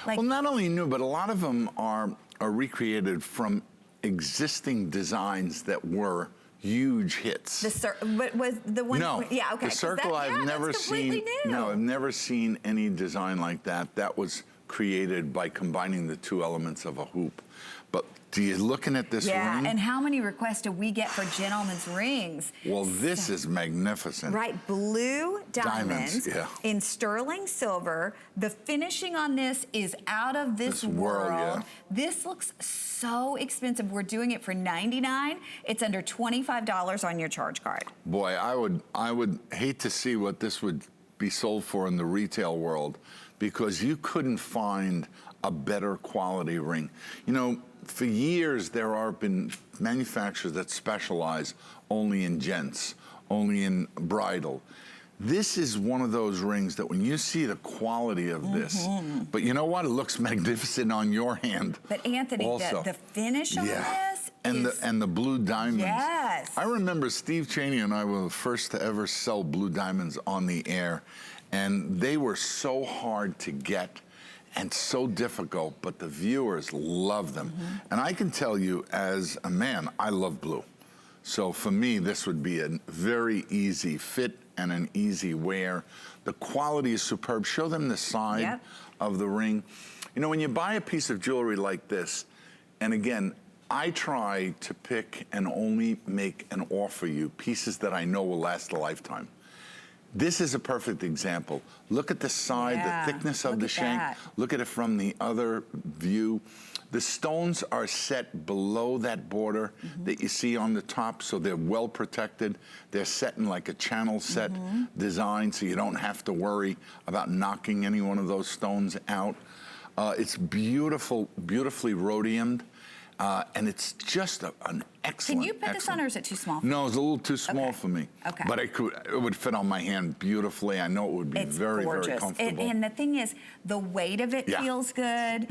Like, Well, not only new, but a lot of them are recreated from existing designs that were huge hits. but was the one? No, Yeah, okay. the circle I've never seen. New. No, I've never seen any design like that. That was created by combining the two elements of a hoop. But do you looking at this ring? Yeah, and how many requests do we get for gentlemen's rings? Well, this is magnificent. Right, blue diamonds yeah. in sterling silver. The finishing on this is out of this world. Yeah. This looks so expensive. We're doing it for $99. It's under $25 on your charge card. Boy, I would hate to see what this would be sold for in the retail world, because you couldn't find a better quality ring. You know, for years there have been manufacturers that specialize only in gents, only in bridal. This is one of those rings that when you see the quality of this, but you know what? It looks magnificent on your hand. But Anthony, the finish on this and the blue diamonds. Yes. I remember Steve Cheney and I were the first to ever sell blue diamonds on the air, and they were so hard to get and so difficult, but the viewers love them. And I can tell you, as a man, I love blue. So for me, this would be a very easy fit and an easy wear. The quality is superb. Show them the side of the ring. You know, when you buy a piece of jewelry like this, and again, I try to pick and only make and offer you pieces that I know will last a lifetime. This is a perfect example. Look at the side, the thickness of the shank. Look at it from the other view. The stones are set below that border that you see on the top, so they're well protected. They're set in like a channel set design, so you don't have to worry about knocking any one of those stones out. It's beautiful, beautifully rhodiumed. And it's just an excellent. Can you put this on, or is it too small? No, it's a little too small for me. Okay. But it would fit on my hand beautifully. I know it would be very, very comfortable. And the thing is, the weight of it feels good.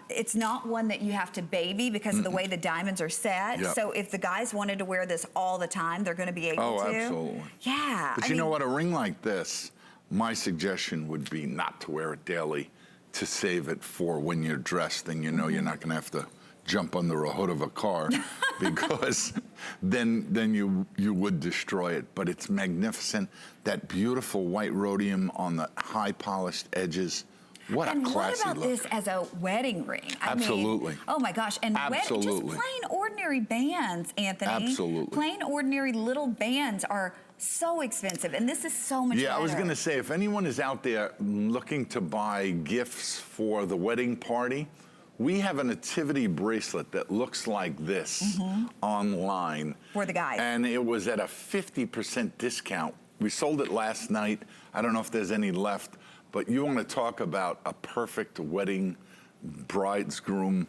It's not one that you have to baby because of the way the diamonds are set. So if the guys wanted to wear this all the time, they're going to be able to. Oh, absolutely. Yeah. But you know what? A ring like this, my suggestion would be not to wear it daily, to save it for when you're dressed and you know you're not going to have to jump under a hood of a car, because then you would destroy it. But it's magnificent. That beautiful white rhodium on the high polished edges. What a classy look. And what about this as a wedding ring? I mean, oh my gosh. And just plain ordinary bands, Anthony. Absolutely. Plain ordinary little bands are so expensive, and this is so much better. I was going to say, if anyone is out there looking to buy gifts for the wedding party, we have a nativity bracelet that looks like this online. For the guys. And it was at a 50% discount. We sold it last night. I don't know if there's any left, but you want to talk about a perfect wedding bride's groom,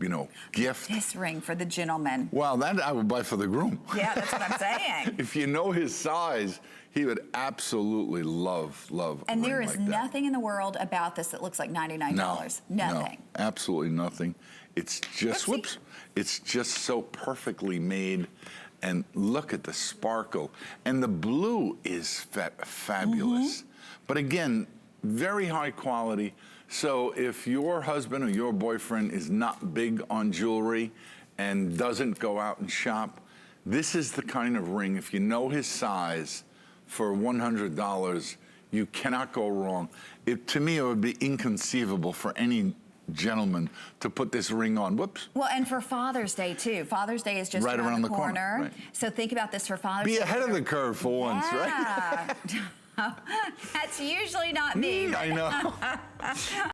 you know, gift. This ring for the gentleman. Well, that I would buy for the groom. Yeah, that's what I'm saying. If you know his size, he would absolutely love And there is like that. nothing in the world about this that looks like $99. Nothing. No, absolutely nothing. It's just, it's just so perfectly made. And look at the sparkle. And the blue is fabulous. But again, very high quality. So if your husband or your boyfriend is not big on jewelry and doesn't go out and shop, this is the kind of ring, if you know his size, for $100, you cannot go wrong. To me, it would be inconceivable for any gentleman to put this ring on. Whoops. Well, and for Father's Day, too. Father's Day is just right around the corner. Right. So think about this for Father's Day. Be ahead of the curve for once, right? That's usually not me. I know.